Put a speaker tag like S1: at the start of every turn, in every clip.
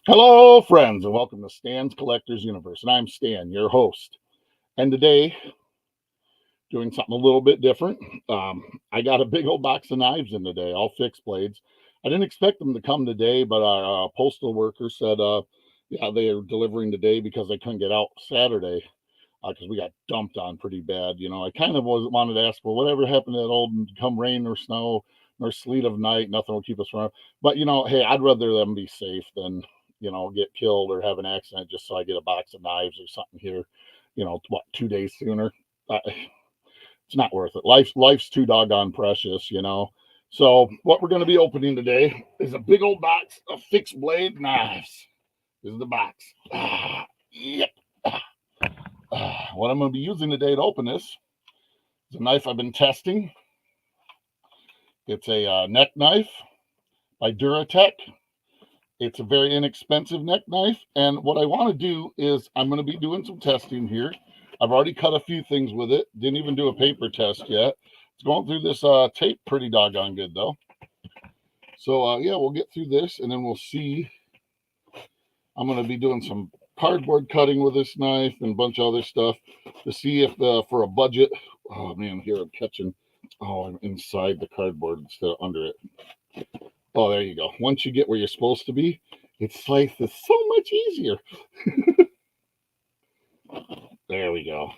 S1: Hello, friends, and welcome to Stan's Collector's Universe. And I'm Stan, your host. And today, doing something a little bit different. I got a big old box of knives in today, all fixed blades. I didn't expect them to come today, but our postal worker said, yeah, they are delivering today because they couldn't get out Saturday because we got dumped on pretty bad. I kind of wanted to ask, well, whatever happened to that old come rain or snow or sleet of night, nothing will keep us from. But hey, I'd rather them be safe than get killed or have an accident just so I get a box of knives or something here. What 2 days sooner? It's not worth it. Life's too doggone precious. So what we're going to be opening today is a big old box of fixed blade knives. This is the box. Yep. What I'm going to be using today to open this is a knife I've been testing. It's a neck knife by Duratech. It's a very inexpensive neck knife. And what I want to do is I'm going to be doing some testing here. I've already cut a few things with it. Didn't even do a paper test yet. It's going through this tape pretty doggone good, though. So, yeah, we'll get through this, and then we'll see. I'm going to be doing some cardboard cutting with this knife and a bunch of other stuff to see if for a budget. Oh, man, here I'm catching. Oh, I'm inside the cardboard instead of under it. Oh, there you go. Once you get where you're supposed to be, it slices so much easier. There we go.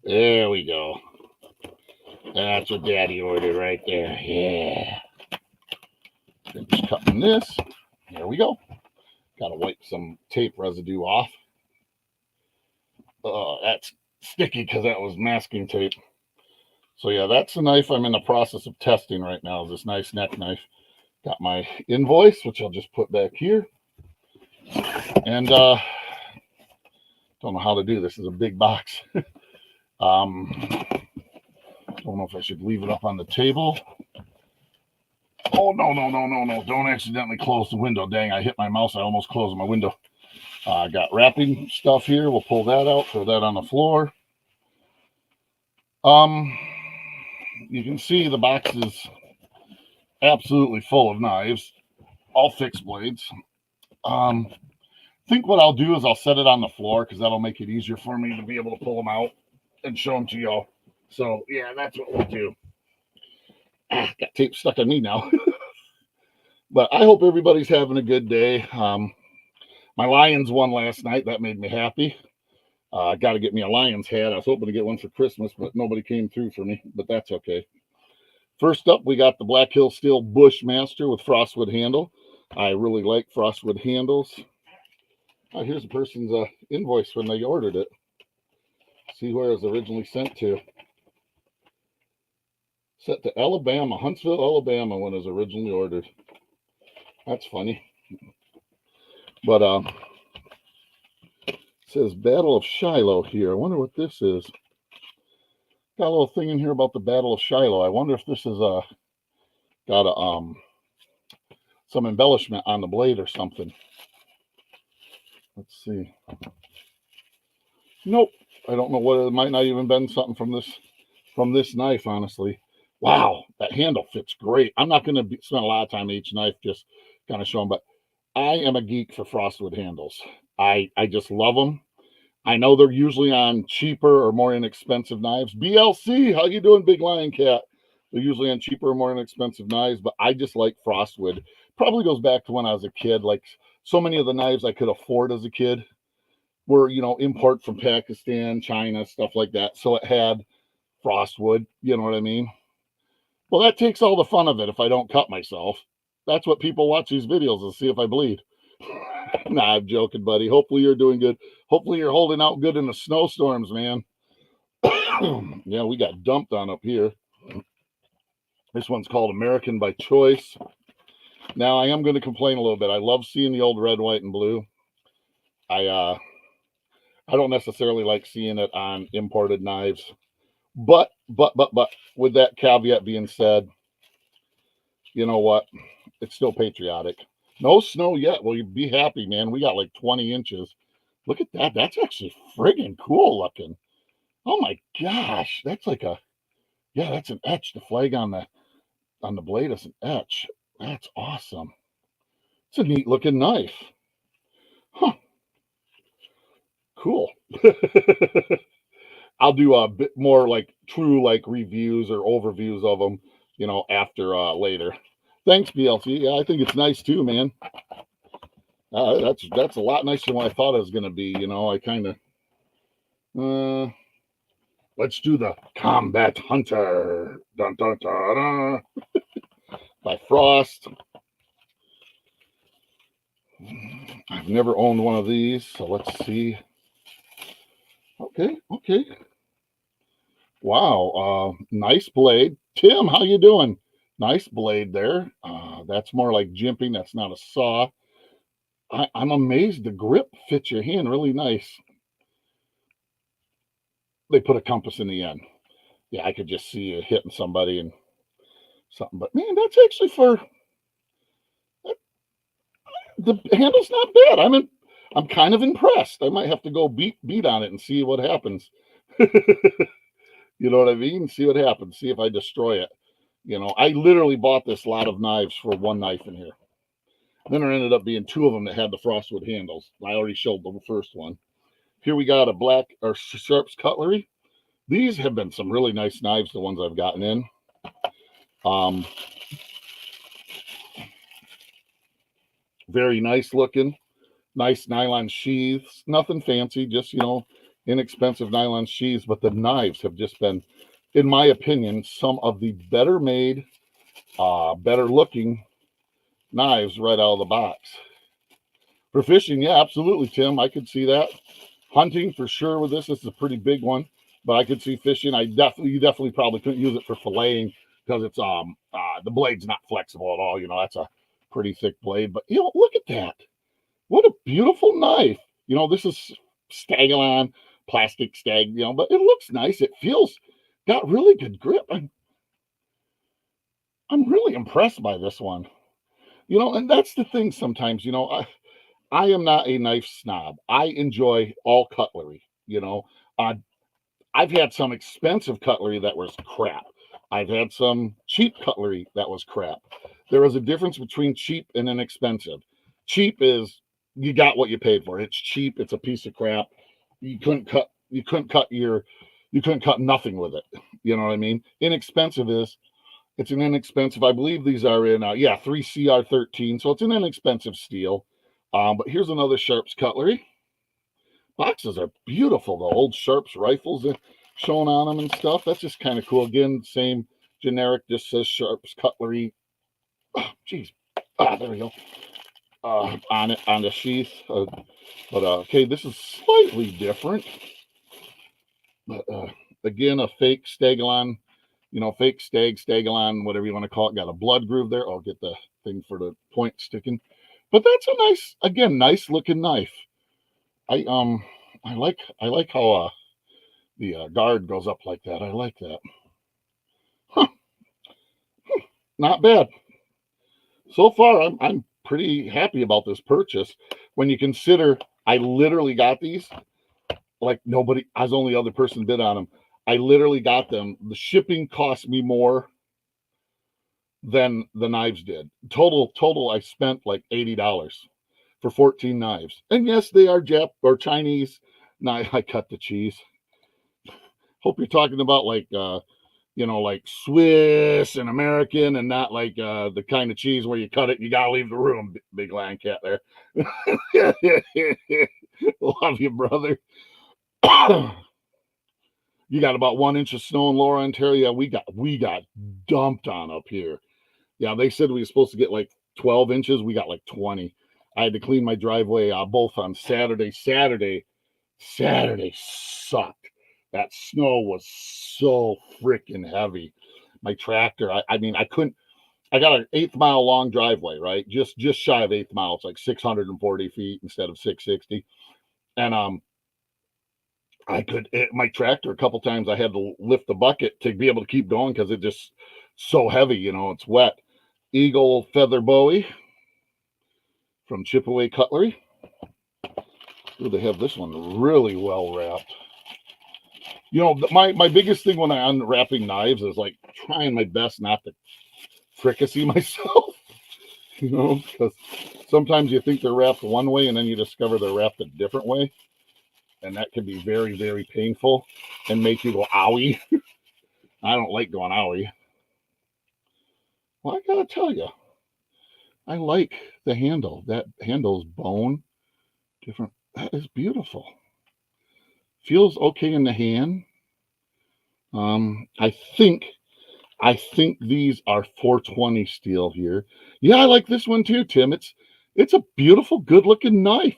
S1: There we go. That's what Daddy ordered right there. Yeah. Finish cutting this. There we go. Got to wipe some tape residue off. That's sticky because that was masking tape. So yeah, that's the knife I'm in the process of testing right now. Is this nice neck knife. Got my invoice, which I'll just put back here. And don't know how to do this. This is a big box. Don't know if I should leave it up on the table. Oh, no. Don't accidentally close the window. Dang, I hit my mouse. I almost closed my window. Got wrapping stuff here. We'll pull that out, throw that on the floor. You can see the box is absolutely full of knives, all fixed blades. I think what I'll do is I'll set it on the floor because that'll make it easier for me to be able to pull them out and show them to y'all. So yeah, that's what we'll do. Got tape stuck on me now. But I hope everybody's having a good day. My Lions won last night. That made me happy. Got to get me a Lions hat. I was hoping to get one for Christmas, but nobody came through for me. But that's okay. First up, we got the Black Hill Steel Bushmaster with frostwood handle. I really like frostwood handles. Oh, here's a person's invoice when they ordered it. See where it was originally sent to. Sent to Alabama, Huntsville, Alabama, when it was originally ordered. That's funny. But it says Battle of Shiloh here. I wonder what this is. Got a little thing in here about the Battle of Shiloh. I wonder if this is got a some embellishment on the blade or something. Let's see. Nope. I don't know what it might not even been something from this knife, honestly. Wow, that handle fits great. I'm not going to spend a lot of time on each knife, just kind of show them, but I am a geek for frostwood handles. I just love them. I know they're usually on cheaper or more inexpensive knives. BLC, how you doing, Big Lion Cat? They're usually on cheaper or more inexpensive knives, but I just like frostwood. Probably goes back to when I was a kid. Like so many of the knives I could afford as a kid were, import from Pakistan, China, stuff like that. So it had frostwood, you know what I mean? Well, that takes all the fun of it if I don't cut myself. That's what people watch these videos to see if I bleed. Nah, I'm joking, buddy. Hopefully you're doing good. Hopefully you're holding out good in the snowstorms, man. Yeah, we got dumped on up here. This one's called American by Choice. Now, I am going to complain a little bit. I love seeing the old red, white, and blue. I don't necessarily like seeing it on imported knives. But, with that caveat being said, you know what? It's still patriotic. No snow yet. Well, you'd be happy, man. We got like 20 inches. Look at that. That's actually friggin' cool looking. Oh my gosh. That's like that's an etch. The flag on the blade is an etch. That's awesome. It's a neat looking knife. Huh. Cool. I'll do a bit more like true like reviews or overviews of them, after later. Thanks, BLT. Yeah, I think it's nice too, man. That's a lot nicer than what I thought it was gonna be. I kind of let's do the Combat Hunter. Dun, dun, dun, dun. By Frost. I've never owned one of these, so let's see. Okay. Wow, nice blade. Tim, how you doing? Nice blade there. That's more like jimping. That's not a saw. I'm amazed the grip fits your hand really nice. They put a compass in the end. Yeah, I could just see you hitting somebody and something. But man, that's actually the handle's not bad. I'm kind of impressed. I might have to go beat on it and see what happens. You know what I mean? See what happens. See if I destroy it. I literally bought this lot of knives for one knife in here. Then there ended up being two of them that had the frostwood handles. I already showed the first one. Here we got a black or Sharp's Cutlery. These have been some really nice knives, the ones I've gotten in. Very nice looking. Nice nylon sheaths. Nothing fancy, just, inexpensive nylon sheaths. But the knives have just been, in my opinion, some of the better made, better looking knives right out of the box. For fishing, yeah, absolutely, Tim. I could see that. Hunting for sure with this. This is a pretty big one, but I could see fishing. You definitely probably couldn't use it for filleting because it's the blade's not flexible at all. That's a pretty thick blade. But look at that. What a beautiful knife. This is Stagilon, plastic stag, but it looks nice. It feels got really good grip. I'm really impressed by this one. And that's the thing sometimes, I am not a knife snob. I enjoy all cutlery. Uh, I've had some expensive cutlery that was crap. I've had some cheap cutlery that was crap. There is a difference between cheap and inexpensive. Cheap is you got what you paid for. It's cheap. It's a piece of crap. You couldn't cut nothing with it. You know what I mean? Inexpensive is it's an inexpensive. I believe these are in 3CR13, so it's an inexpensive steel. But here's another Sharp's Cutlery. Boxes are beautiful. The old Sharp's rifles showing on them and stuff. That's just kind of cool. Again, same generic, just says Sharp's Cutlery. Oh, geez. There we go. On the sheath. Okay, this is slightly different. But again, a fake Stagilon, fake Stagilon, whatever you want to call it. Got a blood groove there. I'll get the thing for the point sticking. But that's a nice looking knife. I like how the guard goes up like that. I like that. Huh. Not bad. So far, I'm pretty happy about this purchase. When you consider I literally got these, like nobody, I was the only other person bid on them. I literally got them. The shipping cost me more than the knives did. Total, I spent like $80 for 14 knives. And yes, they are Jap or Chinese. Now I cut the cheese. Hope you're talking about like like Swiss and American and not like the kind of cheese where you cut it and you gotta leave the room, big lion cat there. Love you, brother. You got about 1 inch of snow in Laura, Ontario. We got dumped on up here. Yeah, they said we were supposed to get like 12 inches. We got like 20. I had to clean my driveway both on Saturday. Saturday sucked. That snow was so freaking heavy. My tractor, I couldn't. I got an 1/8 mile long driveway, right? Just shy of 1/8 mile. It's like 640 feet instead of 660. And my tractor a couple times I had to lift the bucket to be able to keep going because it just so heavy, it's wet. Eagle Feather Bowie from Chipaway Cutlery. Ooh, they have this one really well wrapped. My biggest thing when I'm unwrapping knives is like trying my best not to fricassee myself. because sometimes you think they're wrapped one way and then you discover they're wrapped a different way. And that can be very, very painful and make you go, owie. I don't like going owie. Well, I gotta tell you, I like the handle. That handle's bone, different. That is beautiful. Feels okay in the hand. I think these are 420 steel here. Yeah, I like this one too, Tim. It's a beautiful, good-looking knife.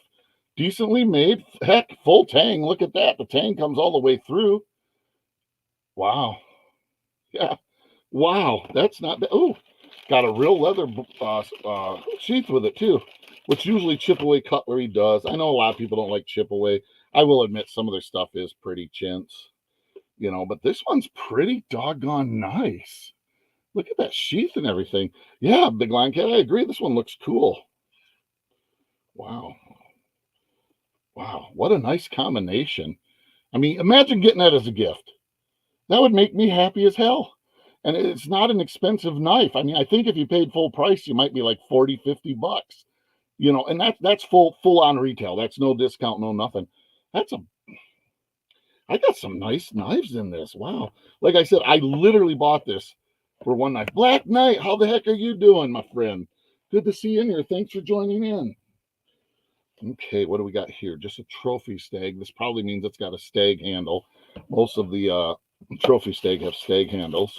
S1: Decently made. Heck, full tang. Look at that. The tang comes all the way through. Wow. Yeah. Wow. That's not bad. Oh, got a real leather sheath with it too, which usually chip away cutlery does. I know a lot of people don't like chip away. I will admit some of their stuff is pretty chintz, but this one's pretty doggone nice. Look at that sheath and everything. Yeah, Big Lion Cat, I agree. This one looks cool. Wow. Wow. What a nice combination. I mean, imagine getting that as a gift. That would make me happy as hell. And it's not an expensive knife. I mean, I think if you paid full price, you might be like 40, 50 bucks. And that's full on retail. That's no discount, no nothing. I got some nice knives in this. Wow. Like I said, I literally bought this for one knife. Black Knight, how the heck are you doing, my friend? Good to see you in here. Thanks for joining in. Okay, what do we got here? Just a trophy stag. This probably means it's got a stag handle. Most of the trophy stag have stag handles.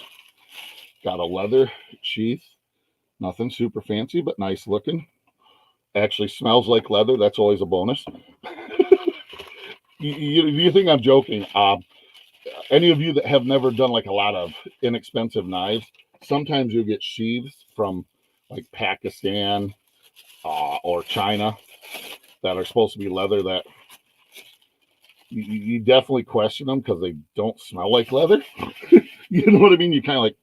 S1: Got a leather sheath. Nothing super fancy, but nice looking. Actually smells like leather. That's always a bonus. You think I'm joking? Any of you that have never done like a lot of inexpensive knives, sometimes you get sheaths from like Pakistan or China that are supposed to be leather that you definitely question them because they don't smell like leather. You know what I mean? You kind of like,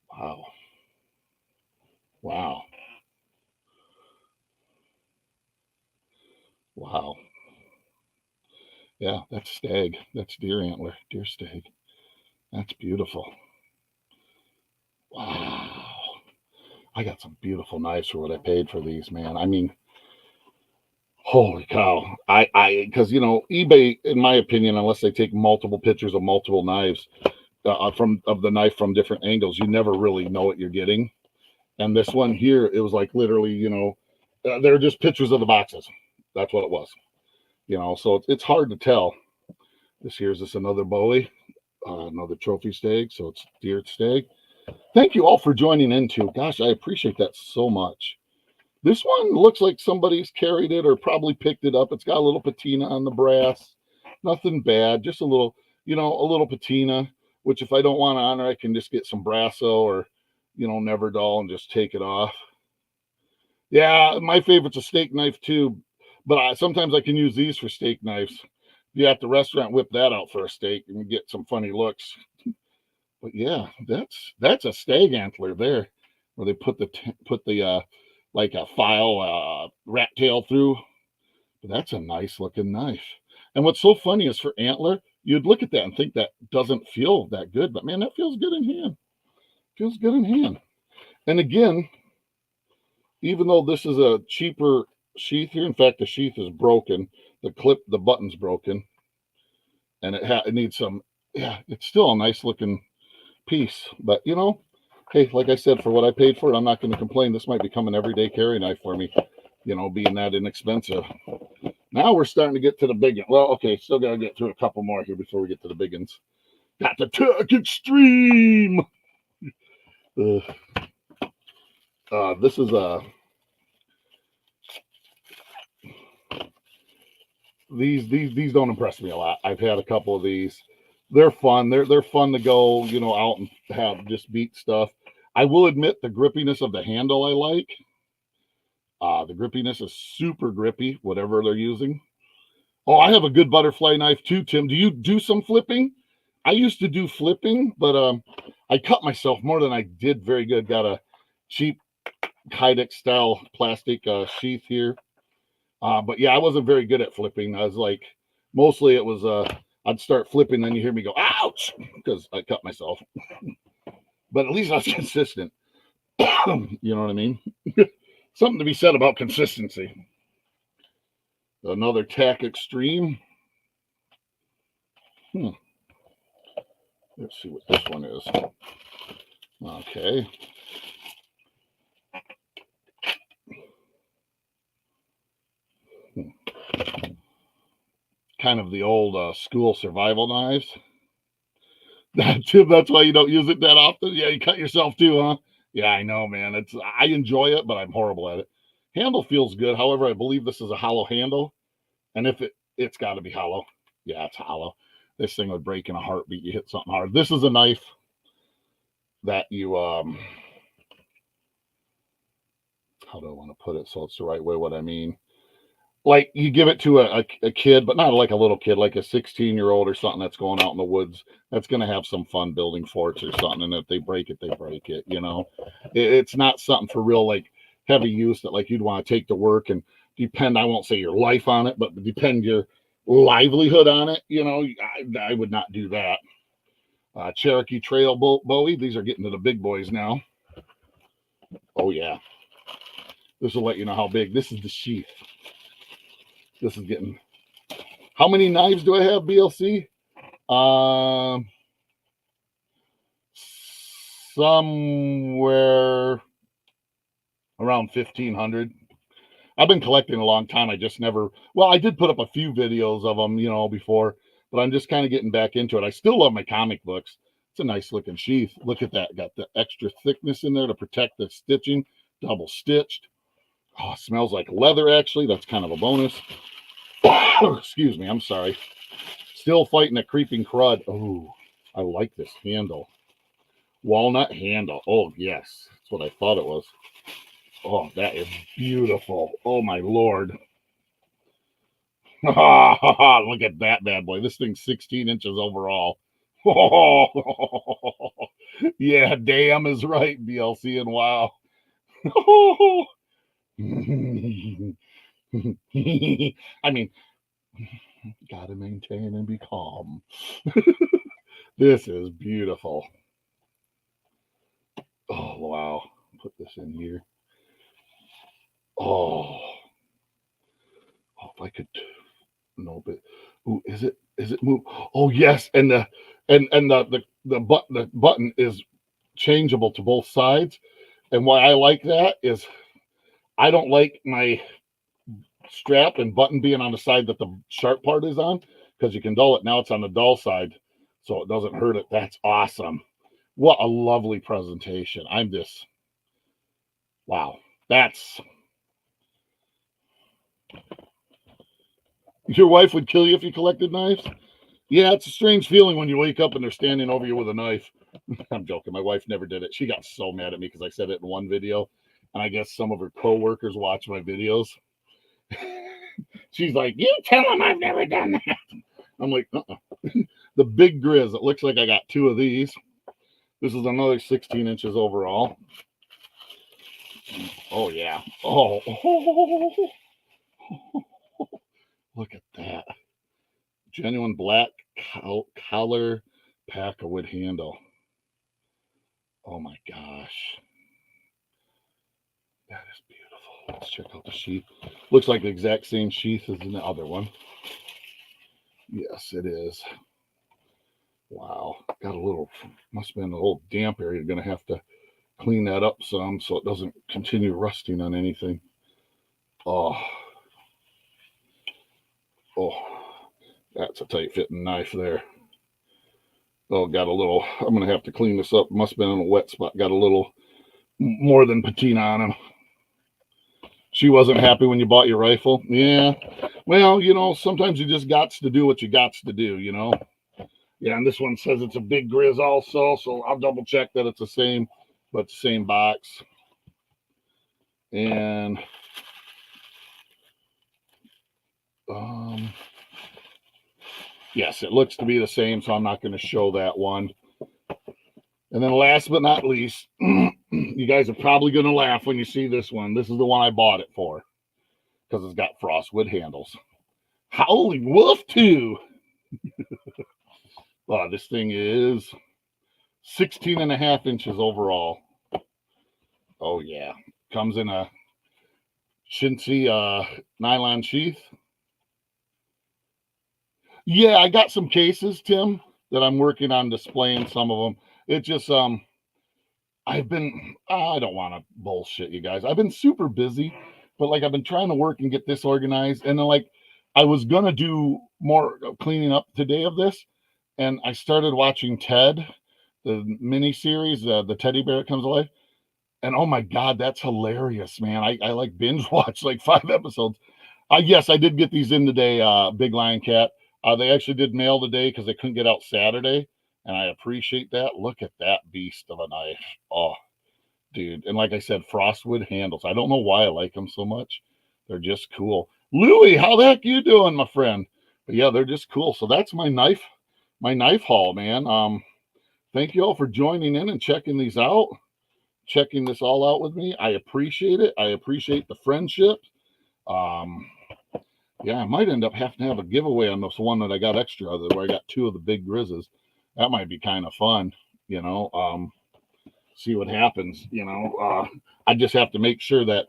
S1: wow. Wow. Wow. Yeah, that's stag. That's deer antler, deer stag. That's beautiful. Wow. I got some beautiful knives for what I paid for these, man. I mean, holy cow. Because, eBay, in my opinion, unless they take multiple pictures of multiple knives of the knife from different angles, you never really know what you're getting. And this one here, it was like literally, they're just pictures of the boxes. That's what it was. So it's hard to tell. Here's just another Bowie, another trophy stag. So it's deer stag. Thank you all for joining in too. Gosh, I appreciate that so much. This one looks like somebody's carried it or probably picked it up. It's got a little patina on the brass. Nothing bad, just a little, a little patina, which if I don't want to honor, I can just get some Brasso or, Never Dull and just take it off. Yeah, my favorite's a steak knife too, but sometimes I can use these for steak knives. You at the restaurant, whip that out for a steak and get some funny looks. But yeah, that's a stag antler there, where they put the like a file rat tail through. But that's a nice looking knife. And what's so funny is for antler, you'd look at that and think that doesn't feel that good, but man, that feels good in hand. Feels good in hand. And again, even though this is a cheaper sheath here, in fact, the sheath is broken. The button's broken, and it needs some. Yeah, it's still a nice looking piece. But hey, like I said, for what I paid for it, I'm not going to complain. This might become an everyday carry knife for me, being that inexpensive. Now we're starting to get to the big one. Well, okay, still got to get through a couple more here before we get to the big ones. Got the Tug Extreme. This is these don't impress me a lot. I've had a couple of these. They're fun. They're fun to go, out and have just beat stuff. I will admit the grippiness of the handle I like. The grippiness is super grippy, whatever they're using. Oh, I have a good butterfly knife too, Tim. Do you do some flipping? I used to do flipping, but I cut myself more than I did very good. Got a cheap Kydex style plastic sheath here. But yeah, I wasn't very good at flipping. I was like, mostly it was I'd start flipping, then you hear me go, ouch, because I cut myself. but at least that's consistent. You know what I mean? Something to be said about consistency. Another Tack Extreme. Let's see what this one is. Okay. Kind of the old school survival knives. That's why you don't use it that often. Yeah, you cut yourself too, huh? Yeah, I know, man. I enjoy it, but I'm horrible at it. Handle feels good. However, I believe this is a hollow handle, and if it's got to be hollow. Yeah, it's hollow. This thing would break in a heartbeat. You hit something hard. This is a knife that you how do I want to put it so it's the right way? What I mean, like you give it to a kid, but not like a little kid, like a 16-year-old or something that's going out in the woods. That's going to have some fun building forts or something. And if they break it, they break it. You know, it's not something for real like heavy use that like you'd want to take to work and depend. I won't say your life on it, but depend your livelihood on it. You know, I would not do that. Cherokee Trail Bowie. These are getting to the big boys now. Oh yeah, this will let you know how big. This is the sheath. This is getting. How many knives do I have, BLC? Somewhere around 1,500. I've been collecting a long time. I just never. Well, I did put up a few videos of them, you know, before, but I'm just kind of getting back into it. I still love my comic books. It's a nice looking sheath. Look at that. Got the extra thickness in there to protect the stitching. Double stitched. Oh, it smells like leather, actually. That's kind of a bonus. Excuse me. I'm sorry. Still fighting a creeping crud. Oh, I like this handle. Walnut handle. Oh, yes. That's what I thought it was. Oh, that is beautiful. Oh, my Lord. Look at that bad boy. This thing's 16 inches overall. Yeah, damn is right, BLC, and wow. I mean, gotta maintain and be calm. This is beautiful. Oh, wow. Put this in here. Oh, if I could. No, but ooh, is it move? Oh, yes, and the button is changeable to both sides. And why I like that is I don't like my strap and button being on the side that the sharp part is on because you can dull it. Now it's on the dull side, so it doesn't hurt it. That's awesome. What a lovely presentation. I'm just wow. That's your wife would kill you if you collected knives. Yeah, it's a strange feeling when you wake up and they're standing over you with a knife. I'm joking. My wife never did it. She got so mad at me because I said it in one video. And I guess some of her co-workers watch my videos. She's like, you tell them I've never done that. I'm like, The big grizz. It looks like I got two of these. This is another 16 inches overall. Oh, yeah. Oh. Look at that. Genuine black collar pack of wood handle. Oh my gosh. That is beautiful. Let's check out the sheath. Looks like the exact same sheath as in the other one. Yes, it is. Wow. Got a little, must have been a little damp area. You're going to have to clean that up some so it doesn't continue rusting on anything. Oh. Oh. That's a tight fitting knife there. Oh, got a little, I'm going to have to clean this up. Must have been in a wet spot. Got a little more than patina on him. She wasn't happy when you bought your rifle. Yeah. Well, you know, sometimes you just got to do what you got to do, you know. Yeah, and this one says it's a big grizz also, so I'll double check that it's the same, but the same box. And yes, it looks to be the same, so I'm not going to show that one. And then last but not least, you guys are probably going to laugh when you see this one. This is the one I bought it for because it's got frostwood handles. Howling Wolf 2. This thing is 16.5 inches overall. Oh yeah, comes in a chintzy nylon sheath. Yeah, I got some cases, Tim, that I'm working on displaying some of them. It just I've been I don't want to bullshit you guys. I've been super busy, but like I've been trying to work and get this organized, and then like I was gonna do more cleaning up today of this, and I started watching Ted, the mini series, the teddy bear that comes alive. And oh my god, that's hilarious, man. I like binge watch like 5 episodes. Yes, I did get these in today, Big Lion Cat. They actually did mail today because they couldn't get out Saturday, and I appreciate that. Look at that beast of a knife. Oh, dude. And like I said, Frostwood handles. I don't know why I like them so much. They're just cool. Louie, how the heck you doing, my friend? But yeah, they're just cool. So that's my knife haul, man. Thank you all for joining in and checking these out, checking this all out with me. I appreciate it. I appreciate the friendship. Um, yeah, I might end up having to have a giveaway on this one that I got extra of, where I got 2 of the big grizzes. That might be kind of fun, you know. See what happens, you know. I just have to make sure that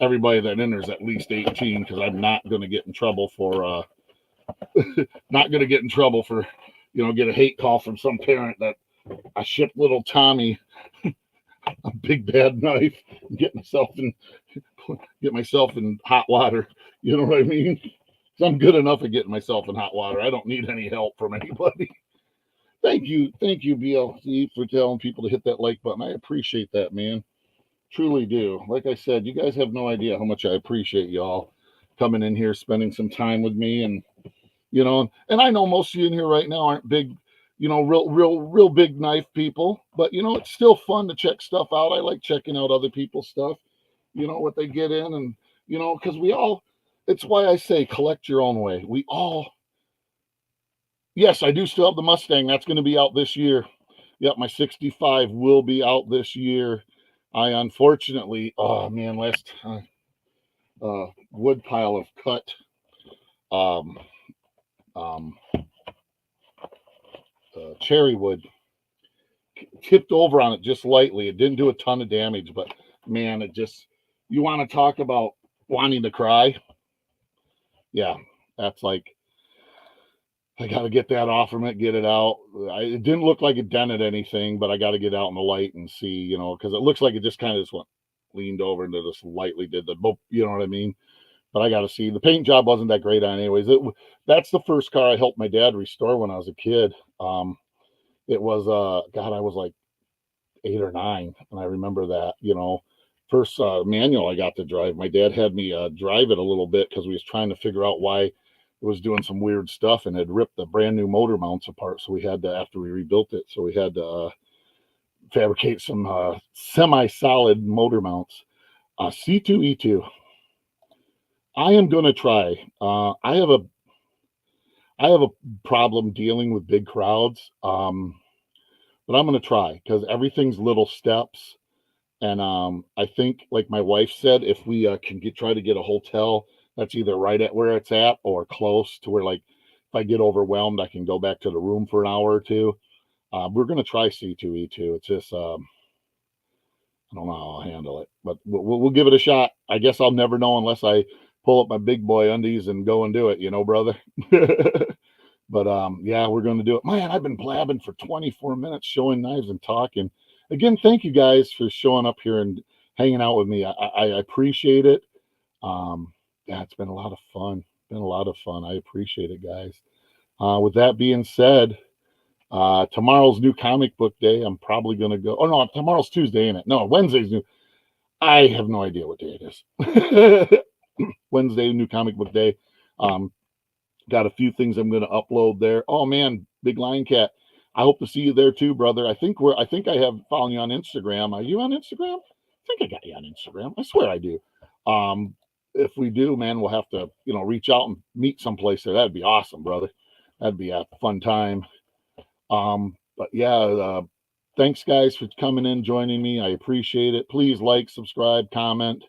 S1: everybody that enters at least 18, because I'm not going to get in trouble for not going to get in trouble for, you know, get a hate call from some parent that I shipped little Tommy a big bad knife and get myself in hot water. You know what I mean? So I'm good enough at getting myself in hot water. I don't need any help from anybody. Thank you, BLC, for telling people to hit that like button. I appreciate that, man. Truly do. Like I said, you guys have no idea how much I appreciate y'all coming in here, spending some time with me, and you know, and I know most of you in here right now aren't big, you know, real big knife people, but you know, it's still fun to check stuff out. I like checking out other people's stuff, you know, what they get in, and you know, because we all, it's why I say collect your own way. We all, yes, I do still have the Mustang. That's going to be out this year. Yep, my 65 will be out this year. I unfortunately, oh man, last wood pile of cut um, um, cherry wood tipped over on it just lightly. It didn't do a ton of damage, but man, it just, you want to talk about wanting to cry. Yeah, that's like, I got to get that off from it, get it out. It didn't look like it dented anything, but I got to get out in the light and see, you know, because it looks like it just kind of just went, leaned over and just lightly did the boop, you know what I mean? But I got to see. The paint job wasn't that great on anyways. That's the first car I helped my dad restore when I was a kid. It was God, I was like 8 or 9, and I remember that, you know, first manual I got to drive. My dad had me drive it a little bit because we was trying to figure out why it was doing some weird stuff, and had ripped the brand new motor mounts apart. So we had to, after we rebuilt it, so we had to fabricate some semi-solid motor mounts. C2E2. I am going to try. I have a problem dealing with big crowds, but I'm going to try because everything's little steps. And I think, like my wife said, if we can try to get a hotel that's either right at where it's at or close to where, like, if I get overwhelmed, I can go back to the room for an hour or two. We're going to try C2E2. It's just, I don't know how I'll handle it, but we'll give it a shot. I guess I'll never know unless I pull up my big boy undies and go and do it, you know, brother. But yeah, we're going to do it. Man, I've been blabbing for 24 minutes, showing knives and talking. Again, thank you guys for showing up here and hanging out with me. I appreciate it. Yeah, it's been a lot of fun. Been a lot of fun. I appreciate it, guys. With that being said, tomorrow's new comic book day. I'm probably going to go. Oh no, tomorrow's Tuesday, ain't it? No, Wednesday's new. I have no idea what day it is. Wednesday, new comic book day. Got a few things I'm going to upload there. Oh man, Big Lion Cat. I hope to see you there too, brother. I think I have following you on Instagram. Are you on Instagram? I think I got you on Instagram. I swear I do. If we do, man, we'll have to, you know, reach out and meet someplace there. That'd be awesome, brother. That'd be a fun time. But yeah, thanks guys for coming in, joining me. I appreciate it. Please like, subscribe, comment.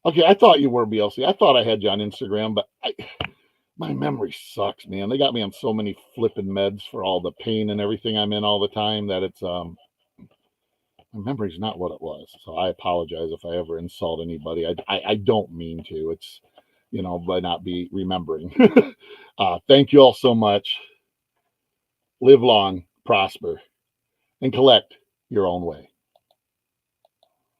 S1: Okay, I thought you were BLC. I thought I had you on Instagram, but My memory sucks, man. They got me on so many flipping meds for all the pain and everything I'm in all the time that it's my memory's not what it was. So I apologize if I ever insult anybody. I don't mean to. It's by not be remembering. Thank you all so much. Live long, prosper, and collect your own way.